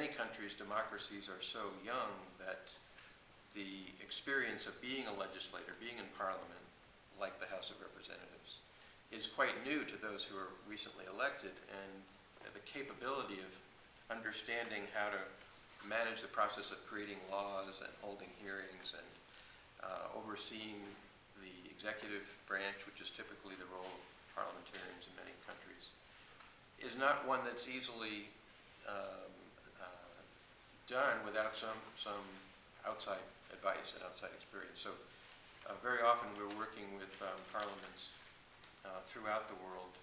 many countries, democracies are so young that the experience of being a legislator, being in Parliament, like the House of Representatives, is quite new to those who are recently elected, and the capability of understanding how to manage the process of creating laws and holding hearings and overseeing the executive branch, which is typically the role of parliamentarians in many countries, is not one that's easily done without some outside advice and outside experience. So very often we're working with parliaments throughout the world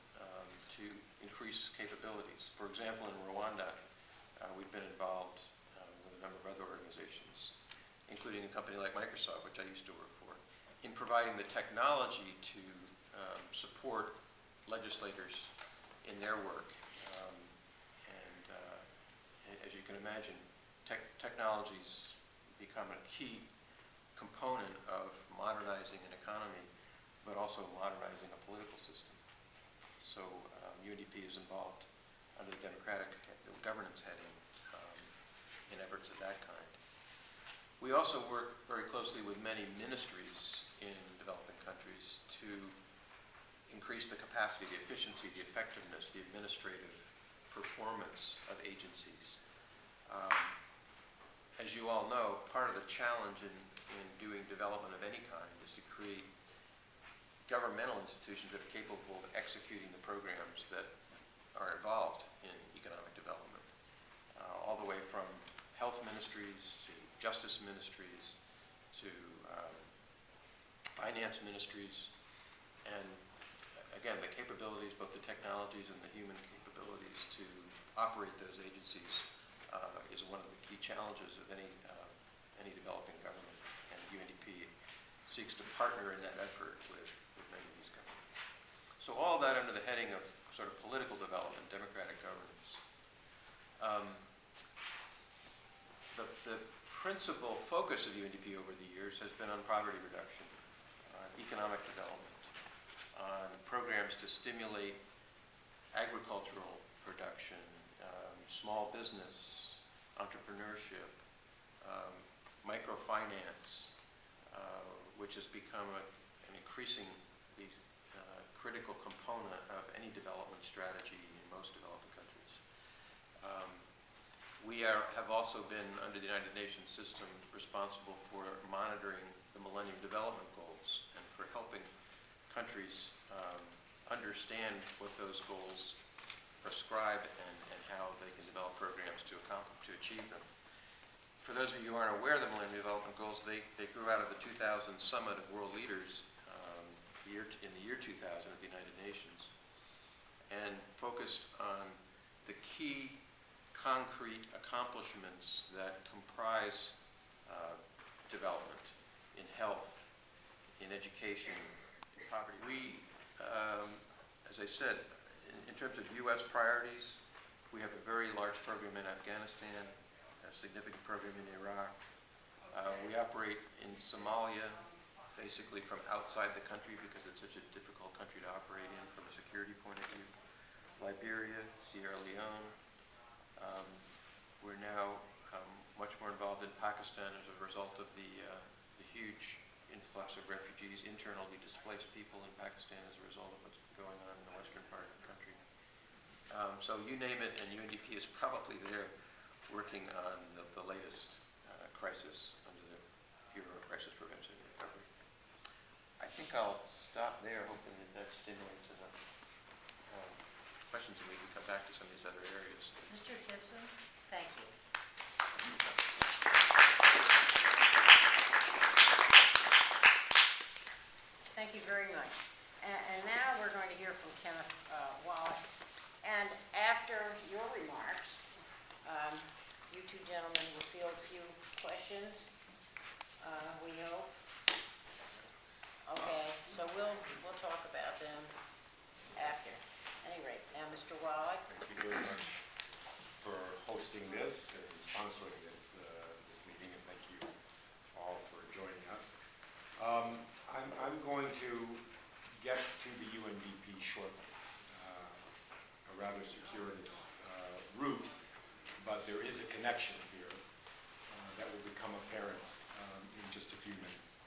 to increase capabilities. For example, in Rwanda, we've been involved with a number of other organizations, including a company like Microsoft, which I used to work for, in providing the technology to support legislators in their work. As you can imagine, technology's become a key component of modernizing an economy, but also modernizing a political system. So UNDP is involved under the democratic governance heading in efforts of that kind. We also work very closely with many ministries in developing countries to increase the capacity, the efficiency, the effectiveness, the administrative performance of agencies. As you all know, part of the challenge in doing development of any kind is to create governmental institutions that are capable of executing the programs that are involved in economic development, all the way from health ministries to justice ministries to finance ministries, and again, the capabilities, both the technologies and the human capabilities to operate those agencies is one of the key challenges of any developing government, and UNDP seeks to partner in that effort with many of these governments. So all of that under the heading of sort of political development, democratic governance. The principal focus of UNDP over the years has been on poverty reduction, on economic development, on programs to stimulate agricultural production, small business, entrepreneurship, microfinance, which has become an increasingly critical component of any development strategy in most developing countries. We have also been, under the United Nations system, responsible for monitoring the Millennium Development Goals and for helping countries understand what those goals prescribe and how they can develop programs to achieve them. For those of you who aren't aware of the Millennium Development Goals, they grew out of the 2000 Summit of World Leaders in the year 2000 at the United Nations, and focused on the key concrete accomplishments that comprise development in health, in education, in poverty. We, as I said, in terms of U.S. priorities, we have a very large program in Afghanistan, a significant program in Iraq. We operate in Somalia, basically from outside the country because it's such a difficult country to operate in from a security point of view. Liberia, Sierra Leone. We're now much more involved in Pakistan as a result of the huge influx of refugees, internally displaced people in Pakistan as a result of what's going on in the western part of the country. So you name it, and UNDP is probably there working on the latest crisis under the Bureau of Crisis Prevention and Recovery. I think I'll stop there, hoping that stimulates enough questions, and we can come back to some of these other areas. Mr. Tipson, thank you. Thank you very much. And now we're going to hear from Kenneth Wollack. And after your remarks, you two gentlemen will field a few questions, we hope. Okay, so we'll talk about them after. At any rate, now Mr. Wollack. Thank you very much for hosting this and sponsoring this meeting, and thank you all for joining us. I'm going to get to the UNDP shortly, a rather circuitous route, but there is a connection here that will become apparent in just a few minutes.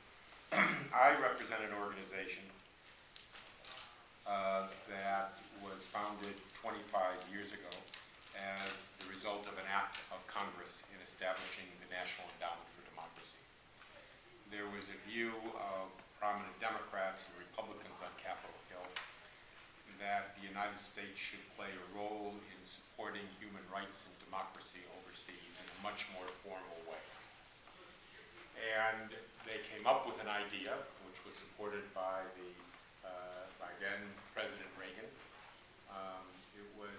I represent an organization that was founded 25 years ago as the result of an act of Congress in establishing the National Endowment for Democracy. There was a view of prominent Democrats and Republicans on Capitol Hill that the United States should play a role in supporting human rights and democracy overseas in a much more formal way. And they came up with an idea, which was supported by by then President Reagan. It was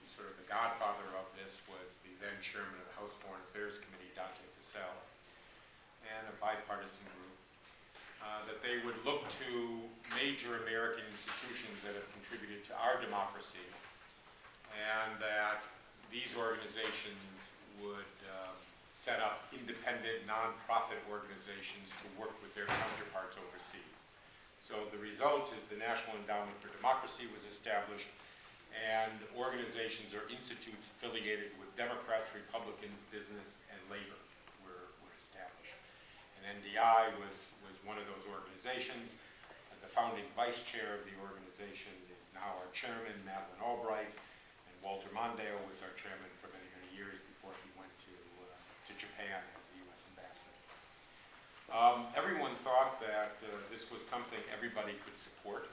sort of the godfather of this was the then chairman of the House Foreign Affairs Committee, Dante Fascell, and a bipartisan group, that they would look to major American institutions that have contributed to our democracy, and that these organizations would set up independent, nonprofit organizations to work with their counterparts overseas. So the result is the National Endowment for Democracy was established, and organizations or institutes affiliated with Democrats, Republicans, business, and labor were established. And NDI was one of those organizations. The founding vice chair of the organization is now our chairman, Madeleine Albright, and Walter Mondale was our chairman for many, many years before he went to Japan as the U.S. ambassador. Everyone thought that this was something everybody could support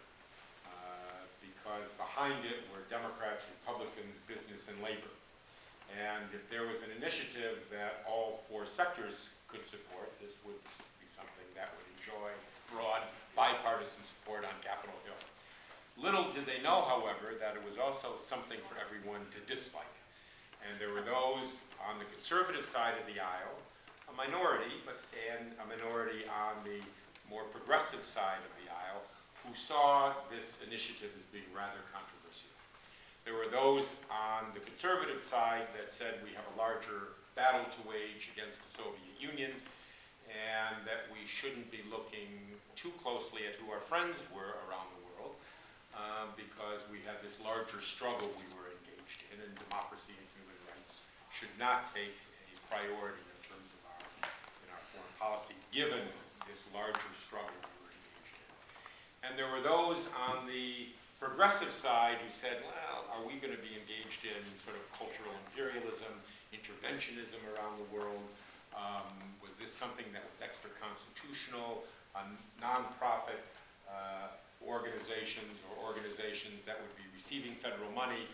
because behind it were Democrats, Republicans, business, and labor. And if there was an initiative that all four sectors could support, this would be something that would enjoy broad bipartisan support on Capitol Hill. Little did they know, however, that it was also something for everyone to dislike. And there were those on the conservative side of the aisle, a minority, and a minority on the more progressive side of the aisle, who saw this initiative as being rather controversial. There were those on the conservative side that said we have a larger battle to wage against the Soviet Union, and that we shouldn't be looking too closely at who our friends were around the world, because we had this larger struggle we were engaged in, and democracy and human rights should not take a priority in terms of our foreign policy, given this larger struggle we were engaged in. And there were those on the progressive side who said, well, are we going to be engaged in sort of cultural imperialism, interventionism around the world? Was this something that was extra-constitutional, non-profit organizations or organizations that would be receiving federal money,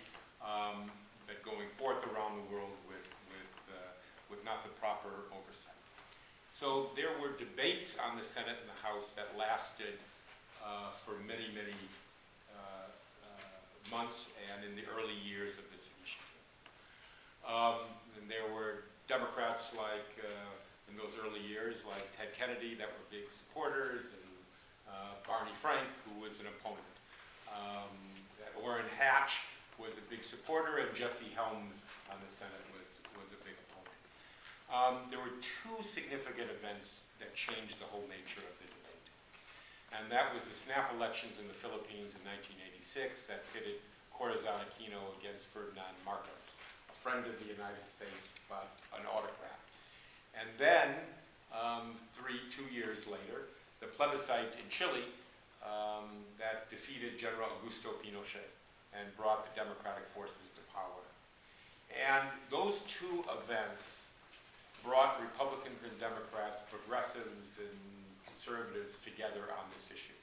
but going forth around the world with not the proper oversight? So there were debates on the Senate and the House that lasted for many, many months and in the early years of this initiative. And there were Democrats like, in those early years, like Ted Kennedy that were big supporters, and Barney Frank, who was an opponent. That Orrin Hatch was a big supporter, and Jesse Helms on the Senate was a big opponent. There were two significant events that changed the whole nature of the debate. And that was the snap elections in the Philippines in 1986 that pitted Corazon Aquino against Ferdinand Marcos, a friend of the United States, but an autocrat. And then, 2 years later, the plebiscite in Chile that defeated General Augusto Pinochet and brought the democratic forces to power. And those two events brought Republicans and Democrats, progressives and conservatives together on this issue.